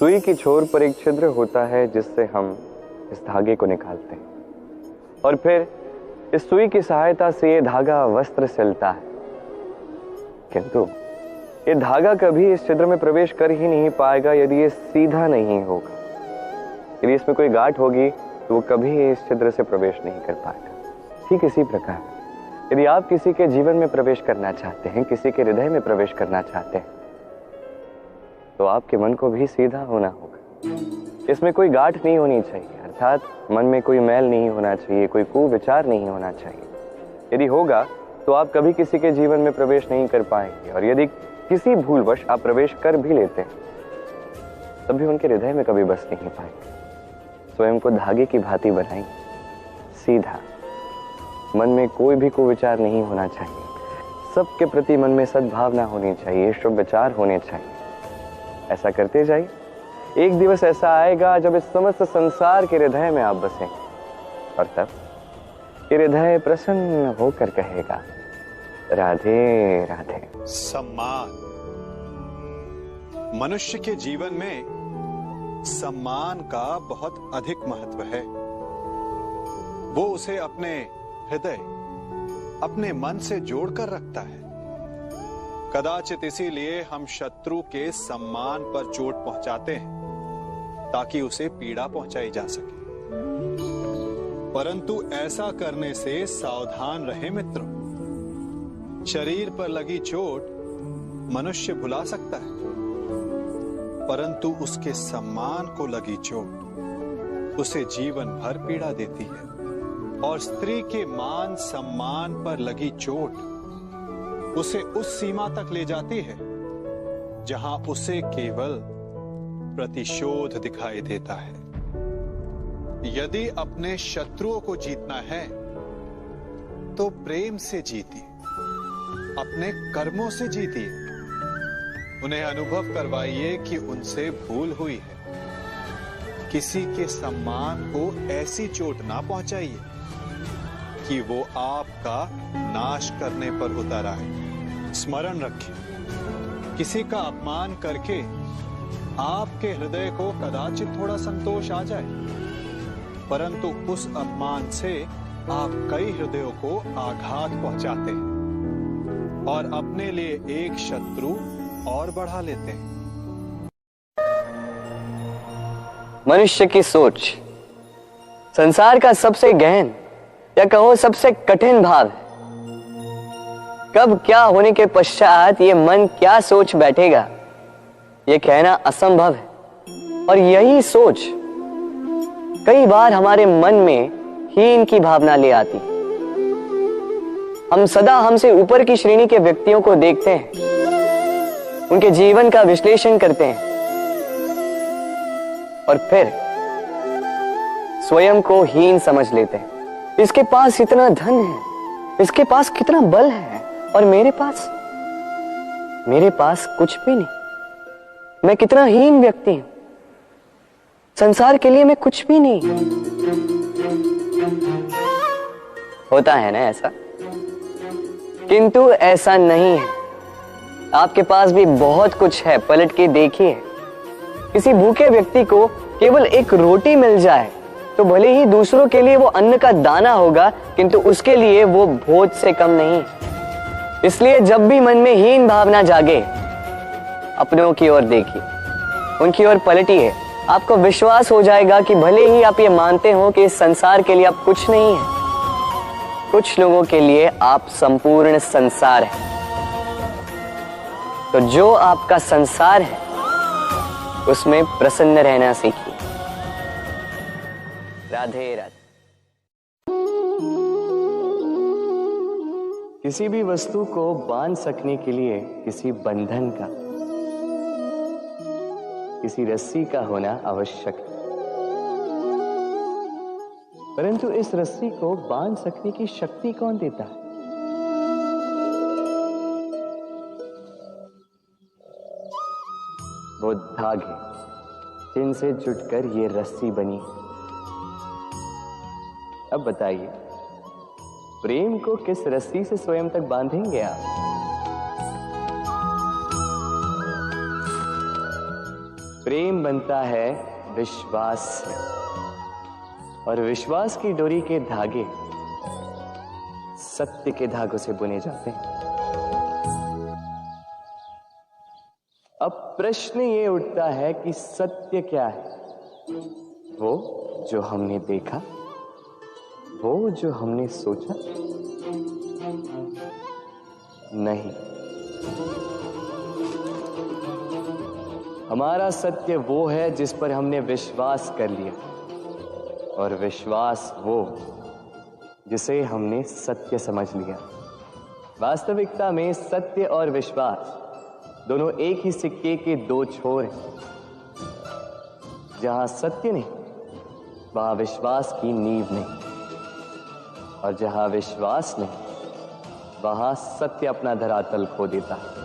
सुई की छोर पर एक छिद्र होता है जिससे हम इस धागे को निकालते हैं और फिर इस सुई की सहायता से ये धागा वस्त्र सिलता है। किंतु ये धागा कभी इस छिद्र में प्रवेश कर ही नहीं पाएगा यदि ये सीधा नहीं होगा। यदि इसमें कोई गांठ होगी तो वो कभी इस छिद्र से प्रवेश नहीं कर पाएगा। ठीक इसी प्रकार यदि आप किसी के जीवन में प्रवेश करना चाहते हैं, किसी के हृदय में प्रवेश करना चाहते हैं, तो आपके मन को भी सीधा होना होगा। इसमें कोई गांठ नहीं होनी चाहिए, अर्थात मन में कोई मैल नहीं होना चाहिए, कोई कुविचार नहीं होना चाहिए। यदि होगा तो आप कभी किसी के जीवन में प्रवेश नहीं कर पाएंगे, और यदि किसी भूलवश आप प्रवेश कर भी लेते हैं तब भी उनके हृदय में कभी बस नहीं पाएंगे। स्वयं को धागे की भांति बनाएं, सीधा। मन में कोई भी कुविचार नहीं होना चाहिए, सबके प्रति मन में सद्भावना होनी चाहिए, शुभ विचार होने चाहिए। ऐसा करते जाइए, एक दिवस ऐसा आएगा जब इस समस्त संसार के हृदय में आप बसेंगे, और तब हृदय प्रसन्न होकर कहेगा राधे राधे। सम्मान। मनुष्य के जीवन में सम्मान का बहुत अधिक महत्व है। वो उसे अपने हृदय, अपने मन से जोड़कर रखता है। कदाचित इसीलिए हम शत्रु के सम्मान पर चोट पहुंचाते हैं ताकि उसे पीड़ा पहुंचाई जा सके। परंतु ऐसा करने से सावधान रहे मित्रों। शरीर पर लगी चोट मनुष्य भुला सकता है, परंतु उसके सम्मान को लगी चोट उसे जीवन भर पीड़ा देती है। और स्त्री के मान सम्मान पर लगी चोट उसे उस सीमा तक ले जाती है जहां उसे केवल प्रतिशोध दिखाई देता है। यदि अपने शत्रुओं को जीतना है तो प्रेम से जीतिए, अपने कर्मों से जीतिए। उन्हें अनुभव करवाइए कि उनसे भूल हुई है। किसी के सम्मान को ऐसी चोट ना पहुंचाइए कि वो आपका नाश करने पर उतर आए। स्मरण रखें, किसी का अपमान करके आपके हृदय को कदाचित थोड़ा संतोष आ जाए, परंतु उस अपमान से आप कई हृदयों को आघात पहुंचाते हैं और अपने लिए एक शत्रु और बढ़ा लेते हैं। मनुष्य की सोच संसार का सबसे गहन या कहो सबसे कठिन भाव है। कब क्या होने के पश्चात ये मन क्या सोच बैठेगा, ये कहना असंभव है। और यही सोच कई बार हमारे मन में हीन की भावना ले आती। हम सदा हमसे ऊपर की श्रेणी के व्यक्तियों को देखते हैं, उनके जीवन का विश्लेषण करते हैं और फिर स्वयं को हीन समझ लेते हैं। इसके पास इतना धन है, इसके पास कितना बल है, और मेरे पास कुछ भी नहीं। मैं कितना हीन व्यक्ति हूं, संसार के लिए मैं कुछ भी नहीं। होता है ना ऐसा? किंतु ऐसा नहीं है। आपके पास भी बहुत कुछ है, पलट के देखिए। किसी भूखे व्यक्ति को केवल एक रोटी मिल जाए तो भले ही दूसरों के लिए वो अन्न का दाना होगा, किंतु उसके लिए वो भोज से कम नहीं। इसलिए जब भी मन में हीन भावना जागे, अपनों की ओर देखिए, उनकी ओर पलटिए। आपको विश्वास हो जाएगा कि भले ही आप ये मानते हो कि इस संसार के लिए आप कुछ नहीं है, कुछ लोगों के लिए आप संपूर्ण संसार है। तो जो आपका संसार है उसमें प्रसन्न रहना सीखिए। राधे राधे। किसी भी वस्तु को बांध सकने के लिए किसी बंधन का, किसी रस्सी का होना आवश्यक है, परंतु इस रस्सी को बांध सकने की शक्ति कौन देता है? वो धागे जिनसे जुटकर ये रस्सी बनी। अब बताइए, प्रेम को किस रस्सी से स्वयं तक बांधेंगे आप? प्रेम बनता है विश्वास से, और विश्वास की डोरी के धागे सत्य के धागों से बुने जाते हैं। अब प्रश्न ये उठता है कि सत्य क्या है? वो जो हमने देखा, वो जो हमने सोचा? नहीं, हमारा सत्य वो है जिस पर हमने विश्वास कर लिया, और विश्वास वो जिसे हमने सत्य समझ लिया। वास्तविकता में सत्य और विश्वास दोनों एक ही सिक्के के दो छोर हैं। जहां सत्य नहीं, वहां विश्वास की नींव नहीं, और जहां विश्वास नहीं, वहां सत्य अपना धरातल खो देता है।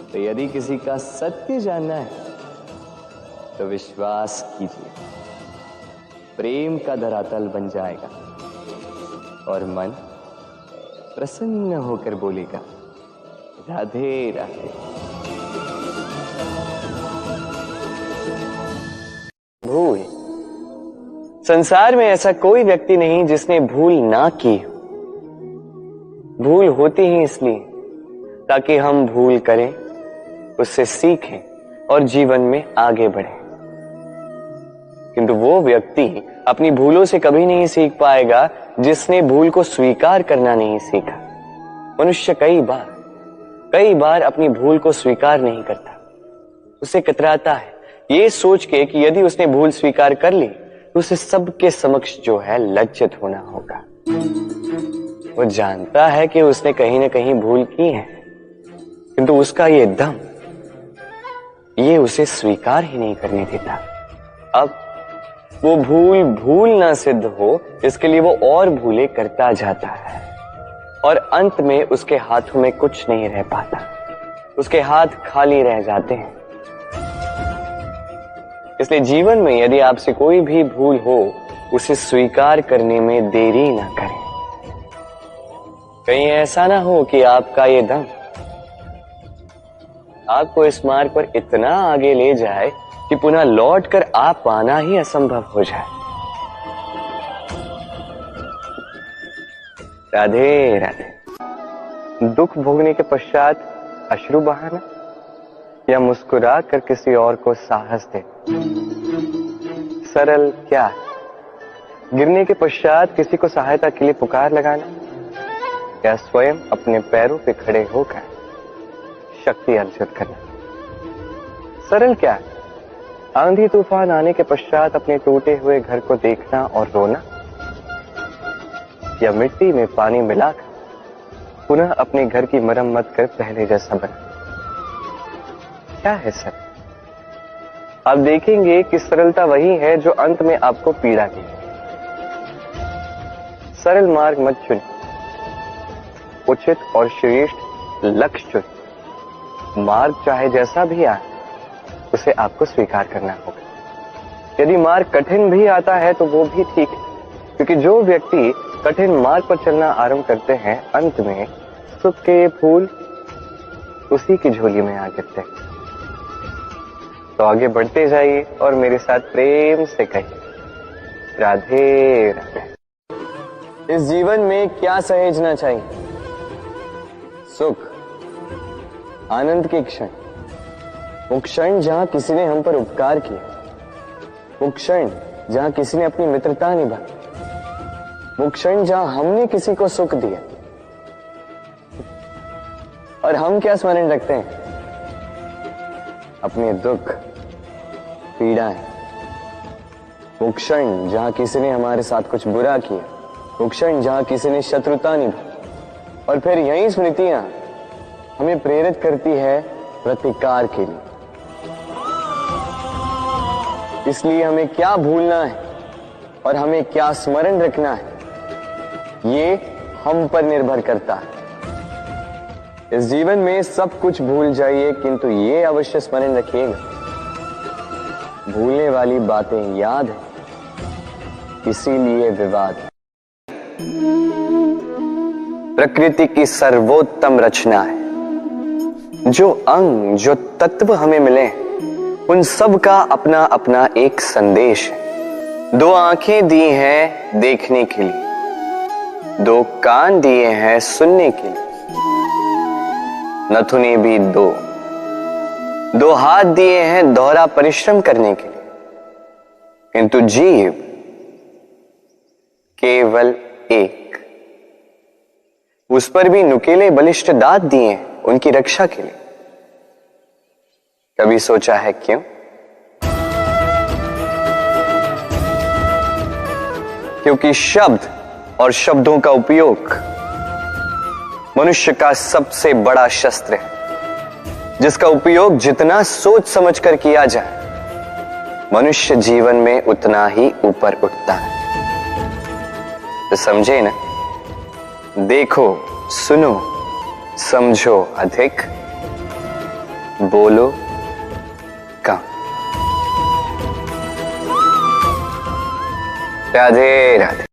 तो यदि किसी का सत्य जानना है तो विश्वास कीजिए, प्रेम का धरातल बन जाएगा और मन प्रसन्न होकर बोलेगा, राधे राधे। भूल। संसार में ऐसा कोई व्यक्ति नहीं जिसने भूल ना की। भूल होती ही इसलिए ताकि हम भूल करें, उससे सीखें और जीवन में आगे बढ़ें। किंतु वो व्यक्ति अपनी भूलों से कभी नहीं सीख पाएगा जिसने भूल को स्वीकार करना नहीं सीखा। मनुष्य कई बार अपनी भूल को स्वीकार नहीं करता। उसे कतराता है ये सोच के कि यदि उसने भूल स्वीकार कर ली तो उसे सबके समक्ष जो है लज्जित होना होगा। वो जानता है कि उसने कहीं ना कहीं भूल की है, किंतु उसका ये दम ये उसे स्वीकार ही नहीं करने देता। अब वो भूल ना सिद्ध हो, इसके लिए वो और भूलें करता जाता है, और अंत में उसके हाथों में कुछ नहीं रह पाता। उसके हाथ खाली रह जाते हैं। इसलिए जीवन में यदि आपसे कोई भी भूल हो, उसे स्वीकार करने में देरी ना करें। कहीं ऐसा ना हो कि आपका ये दम आपको इस मार्ग पर इतना आगे ले जाए कि पुनः लौटकर आप पाना ही असंभव हो जाए। राधे राधे। दुख भोगने के पश्चात अश्रु बहाना या मुस्कुरा कर किसी और को साहस दे, सरल क्या है? गिरने के पश्चात किसी को सहायता के लिए पुकार लगाना या स्वयं अपने पैरों पे खड़े होकर शक्ति अर्जित करना? सरल क्या है? आंधी तूफान आने के पश्चात अपने टूटे हुए घर को देखना और रोना, या मिट्टी में पानी मिलाकर पुनः अपने घर की मरम्मत कर पहले जैसा बना? क्या है सर? आप देखेंगे कि सरलता वही है जो अंत में आपको पीड़ा दे। सरल मार्ग मत चुनिए, उचित और श्रेष्ठ लक्ष्य चुनिए। मार्ग चाहे जैसा भी आए, उसे आपको स्वीकार करना होगा। यदि मार्ग कठिन भी आता है तो वो भी ठीक है, क्योंकि जो व्यक्ति कठिन मार्ग पर चलना आरंभ करते हैं, अंत में सुख के फूल उसी की झोली में आ गिरते हैं। तो आगे बढ़ते जाइए और मेरे साथ प्रेम से कहिए, राधे राधे। इस जीवन में क्या सहेजना चाहिए? सुख, आनंद के क्षण, वो क्षण जहां किसी ने हम पर उपकार किया, वो क्षण जहां किसी ने अपनी मित्रता निभाई, वो क्षण जहां हमने किसी को सुख दिया। और हम क्या स्मरण रखते हैं? अपने दुख, पीड़ाएं। वो क्षण जहां किसी ने हमारे साथ कुछ बुरा किया, वो क्षण जहां किसी ने शत्रुता निभाई, और फिर यही स्मृतियां हमें प्रेरित करती है प्रतिकार के लिए। इसलिए हमें क्या भूलना है और हमें क्या स्मरण रखना है, ये हम पर निर्भर करता है। इस जीवन में सब कुछ भूल जाइए, किंतु ये अवश्य स्मरण रखिएगा, भूलने वाली बातें याद है, इसीलिए विवाद है। प्रकृति की सर्वोत्तम रचना है। जो अंग, जो तत्व हमें मिले, उन सब का अपना अपना एक संदेश है। 2 आंखें दी हैं देखने के लिए, 2 कान दिए हैं सुनने के लिए, नथुने भी 2 हाथ दिए हैं दोहरा परिश्रम करने के लिए, किंतु जीभ केवल 1। उस पर भी नुकीले बलिष्ठ दांत दिए हैं उनकी रक्षा के लिए। कभी सोचा है क्यों? क्योंकि शब्द और शब्दों का उपयोग मनुष्य का सबसे बड़ा शस्त्र है, जिसका उपयोग जितना सोच समझकर किया जाए, मनुष्य जीवन में उतना ही ऊपर उठता है। तो समझे ना? देखो, सुनो, समझो अधिक, बोलो कम। राधे राधे।